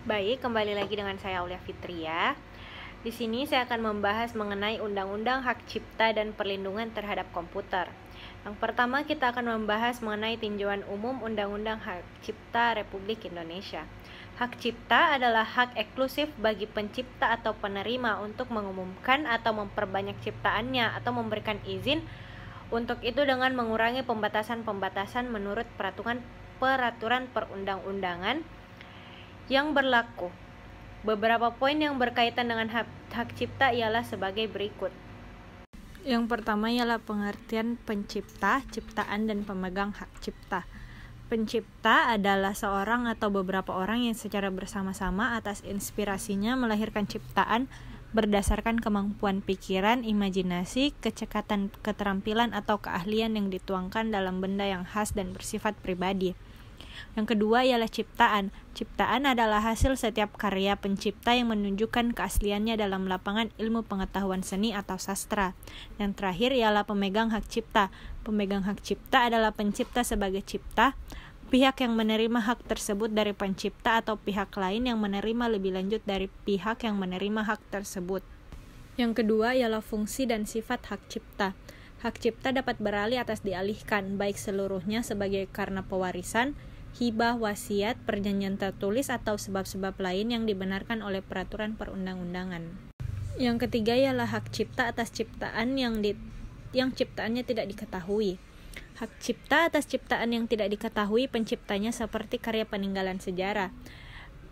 Baik, kembali lagi dengan saya Aulia Fitria. Di sini saya akan membahas mengenai Undang-Undang Hak Cipta dan Perlindungan Terhadap Komputer. Yang pertama kita akan membahas mengenai tinjauan umum Undang-Undang Hak Cipta Republik Indonesia. Hak cipta adalah hak eksklusif bagi pencipta atau penerima untuk mengumumkan atau memperbanyak ciptaannya atau memberikan izin untuk itu dengan mengurangi pembatasan-pembatasan menurut peraturan perundang-undangan yang berlaku. Beberapa poin yang berkaitan dengan hak cipta ialah sebagai berikut. Yang pertama ialah pengertian pencipta, ciptaan, dan pemegang hak cipta. Pencipta adalah seorang atau beberapa orang yang secara bersama-sama atas inspirasinya melahirkan ciptaan berdasarkan kemampuan pikiran, imajinasi, kecekatan, keterampilan, atau keahlian yang dituangkan dalam benda yang khas dan bersifat pribadi. Yang kedua ialah ciptaan. Ciptaan adalah hasil setiap karya pencipta yang menunjukkan keasliannya dalam lapangan ilmu pengetahuan seni atau sastra. Yang terakhir ialah pemegang hak cipta. Pemegang hak cipta adalah pencipta sebagai cipta, pihak yang menerima hak tersebut dari pencipta atau pihak lain yang menerima lebih lanjut dari pihak yang menerima hak tersebut. Yang kedua ialah fungsi dan sifat hak cipta. Hak cipta dapat beralih atas dialihkan, baik seluruhnya sebagai karena pewarisan, hibah, wasiat, perjanjian tertulis, atau sebab-sebab lain yang dibenarkan oleh peraturan perundang-undangan. Yang ketiga ialah hak cipta atas ciptaan yang ciptaannya tidak diketahui. Hak cipta atas ciptaan yang tidak diketahui penciptanya seperti karya peninggalan sejarah,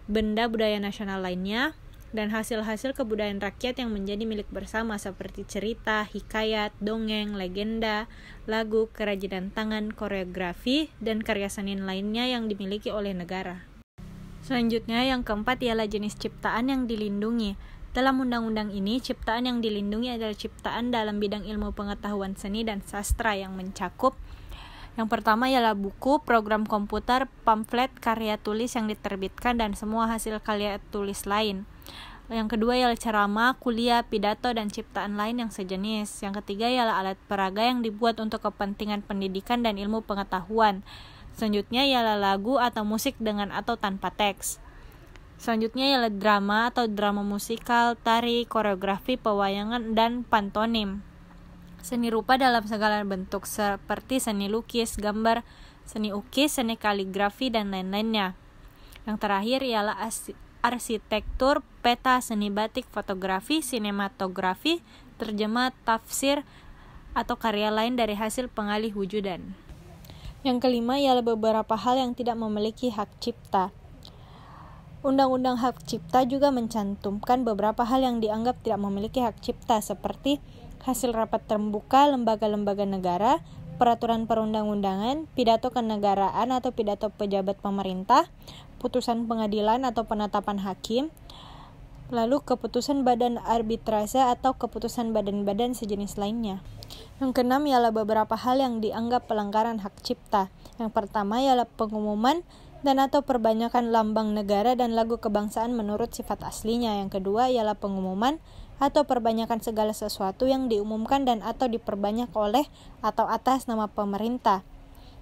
benda budaya nasional lainnya, dan hasil-hasil kebudayaan rakyat yang menjadi milik bersama seperti cerita, hikayat, dongeng, legenda, lagu, kerajinan tangan, koreografi, dan karya seni lainnya yang dimiliki oleh negara. Selanjutnya, yang keempat ialah jenis ciptaan yang dilindungi. Dalam undang-undang ini, ciptaan yang dilindungi adalah ciptaan dalam bidang ilmu pengetahuan seni dan sastra yang mencakup yang pertama ialah buku, program komputer, pamflet, karya tulis yang diterbitkan, dan semua hasil karya tulis lain. Yang kedua ialah ceramah, kuliah, pidato, dan ciptaan lain yang sejenis. Yang ketiga ialah alat peraga yang dibuat untuk kepentingan pendidikan dan ilmu pengetahuan. Selanjutnya ialah lagu atau musik dengan atau tanpa teks. Selanjutnya ialah drama atau drama musikal, tari, koreografi, pewayangan, dan pantomim. Seni rupa dalam segala bentuk seperti seni lukis, gambar, seni ukis, seni kaligrafi, dan lain-lainnya. Yang terakhir ialah arsitektur, peta, seni batik, fotografi, sinematografi, terjemah, tafsir, atau karya lain dari hasil pengalih wujudan. Yang kelima ialah beberapa hal yang tidak memiliki hak cipta. Undang-Undang Hak Cipta juga mencantumkan beberapa hal yang dianggap tidak memiliki hak cipta seperti hasil rapat terbuka lembaga-lembaga negara, peraturan perundang-undangan, pidato kenegaraan atau pidato pejabat pemerintah, putusan pengadilan atau penetapan hakim, lalu keputusan badan arbitrase atau keputusan badan-badan sejenis lainnya. Yang keenam ialah beberapa hal yang dianggap pelanggaran hak cipta. Yang pertama ialah pengumuman dan atau perbanyakan lambang negara dan lagu kebangsaan menurut sifat aslinya. Yang kedua ialah pengumuman atau perbanyakan segala sesuatu yang diumumkan dan atau diperbanyak oleh atau atas nama pemerintah.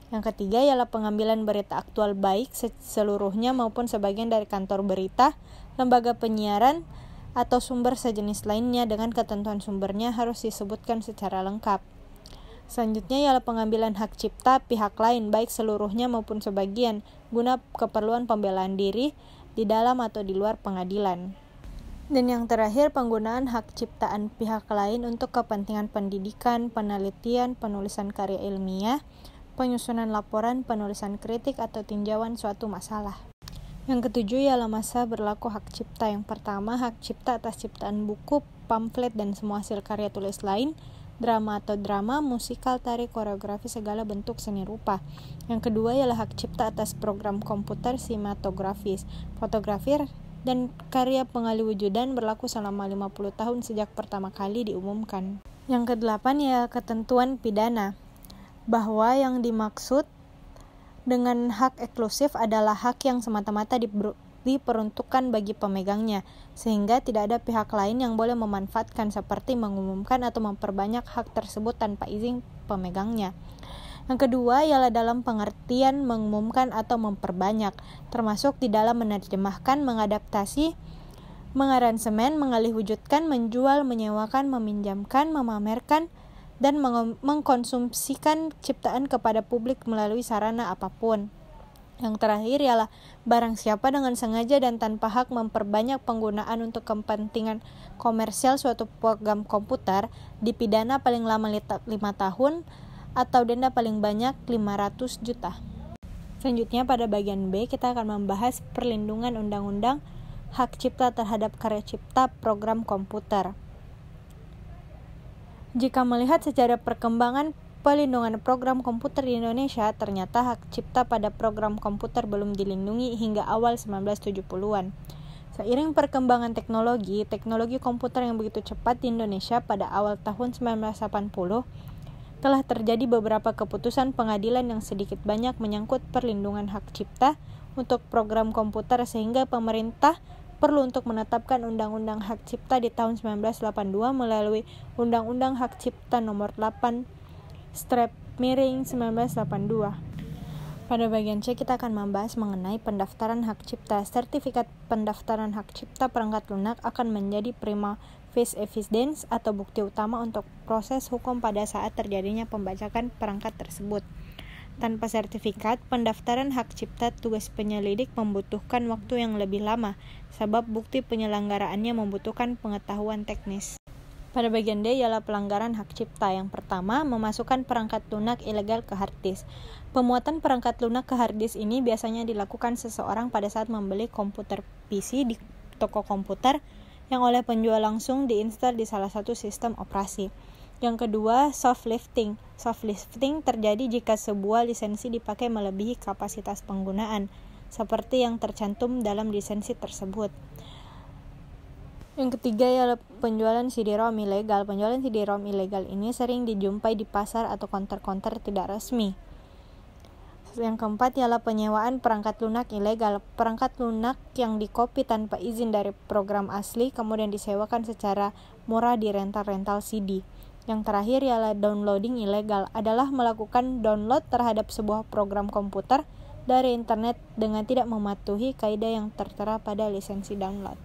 Yang ketiga ialah pengambilan berita aktual baik seluruhnya maupun sebagian dari kantor berita, lembaga penyiaran, atau sumber sejenis lainnya dengan ketentuan sumbernya harus disebutkan secara lengkap. Selanjutnya ialah pengambilan hak cipta pihak lain baik seluruhnya maupun sebagian guna keperluan pembelaan diri di dalam atau di luar pengadilan. Dan yang terakhir, penggunaan hak ciptaan pihak lain untuk kepentingan pendidikan, penelitian, penulisan karya ilmiah, penyusunan laporan, penulisan kritik, atau tinjauan suatu masalah. Yang ketujuh ialah masa berlaku hak cipta. Yang pertama, hak cipta atas ciptaan buku, pamflet, dan semua hasil karya tulis lain, drama atau drama, musikal, tari, koreografi, segala bentuk seni rupa. Yang kedua ialah hak cipta atas program komputer, sinematografis, fotografi, dan karya pengalih wujudan berlaku selama 50 tahun sejak pertama kali diumumkan. Yang kedelapan ialah ketentuan pidana, bahwa yang dimaksud dengan hak eksklusif adalah hak yang semata-mata diperuntukkan bagi pemegangnya, sehingga tidak ada pihak lain yang boleh memanfaatkan seperti mengumumkan atau memperbanyak hak tersebut tanpa izin pemegangnya. Yang kedua ialah dalam pengertian mengumumkan atau memperbanyak, termasuk di dalam menerjemahkan, mengadaptasi, mengaransemen, mengalihwujudkan, menjual, menyewakan, meminjamkan, memamerkan, dan mengkonsumsikan ciptaan kepada publik melalui sarana apapun. Yang terakhir ialah barang siapa dengan sengaja dan tanpa hak memperbanyak penggunaan untuk kepentingan komersial suatu program komputer dipidana paling lama 5 tahun atau denda paling banyak 500 juta. Selanjutnya pada bagian B kita akan membahas perlindungan undang-undang hak cipta terhadap karya cipta program komputer. Jika melihat sejarah perkembangan pelindungan program komputer di Indonesia, ternyata hak cipta pada program komputer belum dilindungi hingga awal 1970-an. Seiring perkembangan teknologi komputer yang begitu cepat di Indonesia pada awal tahun 1980, telah terjadi beberapa keputusan pengadilan yang sedikit banyak menyangkut perlindungan hak cipta untuk program komputer sehingga pemerintah perlu untuk menetapkan Undang-Undang Hak Cipta di tahun 1982 melalui Undang-Undang Hak Cipta Nomor 8/1982. Pada bagian C kita akan membahas mengenai pendaftaran hak cipta. Sertifikat pendaftaran hak cipta perangkat lunak akan menjadi prima facie evidence atau bukti utama untuk proses hukum pada saat terjadinya pembajakan perangkat tersebut. Tanpa sertifikat pendaftaran hak cipta, tugas penyelidik membutuhkan waktu yang lebih lama, sebab bukti penyelenggaraannya membutuhkan pengetahuan teknis. Pada bagian D ialah pelanggaran hak cipta. Yang pertama, memasukkan perangkat lunak ilegal ke hard disk. Pemuatan perangkat lunak ke hard disk ini biasanya dilakukan seseorang pada saat membeli komputer PC di toko komputer yang oleh penjual langsung diinstal di salah satu sistem operasi. Yang kedua, soft lifting. Soft lifting terjadi jika sebuah lisensi dipakai melebihi kapasitas penggunaan, seperti yang tercantum dalam lisensi tersebut. Yang ketiga ialah penjualan CD-ROM ilegal. Penjualan CD-ROM ilegal ini sering dijumpai di pasar atau konter-konter tidak resmi. Yang keempat ialah penyewaan perangkat lunak ilegal. Perangkat lunak yang dikopi tanpa izin dari program asli kemudian disewakan secara murah di rental-rental CD. Yang terakhir ialah downloading ilegal. Adalah melakukan download terhadap sebuah program komputer dari internet dengan tidak mematuhi kaidah yang tertera pada lisensi download.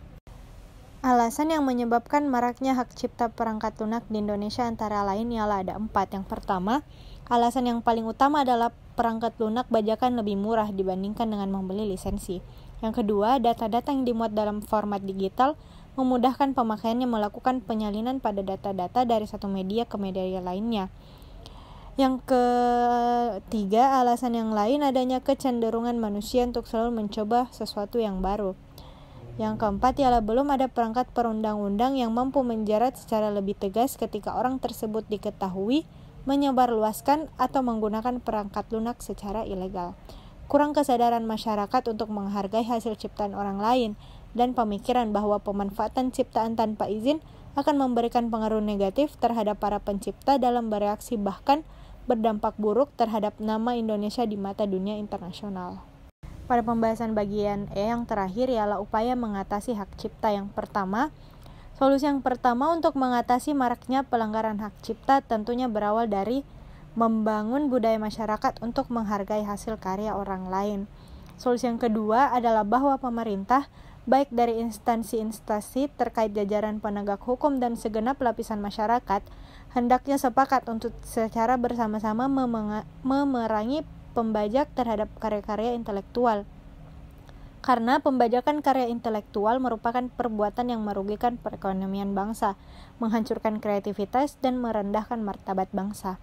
Alasan yang menyebabkan maraknya hak cipta perangkat lunak di Indonesia antara lain ialah ada 4. Yang pertama, alasan yang paling utama adalah perangkat lunak bajakan lebih murah dibandingkan dengan membeli lisensi. Yang kedua, data-data yang dimuat dalam format digital memudahkan pemakaiannya melakukan penyalinan pada data-data dari satu media ke media lainnya. Yang ketiga, alasan yang lain adanya kecenderungan manusia untuk selalu mencoba sesuatu yang baru. Yang keempat ialah belum ada perangkat perundang-undang yang mampu menjerat secara lebih tegas ketika orang tersebut diketahui menyebarluaskan atau menggunakan perangkat lunak secara ilegal. Kurang kesadaran masyarakat untuk menghargai hasil ciptaan orang lain dan pemikiran bahwa pemanfaatan ciptaan tanpa izin akan memberikan pengaruh negatif terhadap para pencipta dalam bereaksi bahkan berdampak buruk terhadap nama Indonesia di mata dunia internasional. Pada pembahasan bagian E yang terakhir ialah upaya mengatasi hak cipta. Yang pertama, solusi yang pertama untuk mengatasi maraknya pelanggaran hak cipta tentunya berawal dari membangun budaya masyarakat untuk menghargai hasil karya orang lain. Solusi yang kedua adalah bahwa pemerintah, baik dari instansi-instansi terkait jajaran penegak hukum dan segenap lapisan masyarakat, hendaknya sepakat untuk secara bersama-sama memerangi pembajak terhadap karya-karya intelektual. Karena pembajakan karya intelektual merupakan perbuatan yang merugikan perekonomian bangsa, menghancurkan kreativitas, dan merendahkan martabat bangsa.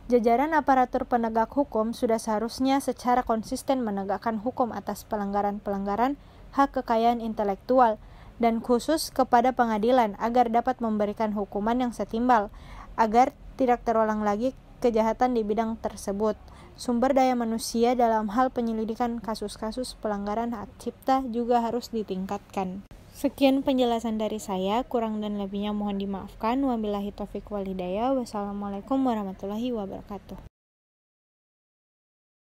Jajaran aparatur penegak hukum sudah seharusnya secara konsisten menegakkan hukum atas pelanggaran-pelanggaran hak kekayaan intelektual, dan khusus kepada pengadilan agar dapat memberikan hukuman yang setimpal, agar tidak terulang lagi kejahatan di bidang tersebut. Sumber daya manusia dalam hal penyelidikan kasus-kasus pelanggaran hak cipta juga harus ditingkatkan. Sekian penjelasan dari saya, kurang dan lebihnya mohon dimaafkan. Wabillahi taufiq wal hidayah. Wassalamualaikum warahmatullahi wabarakatuh.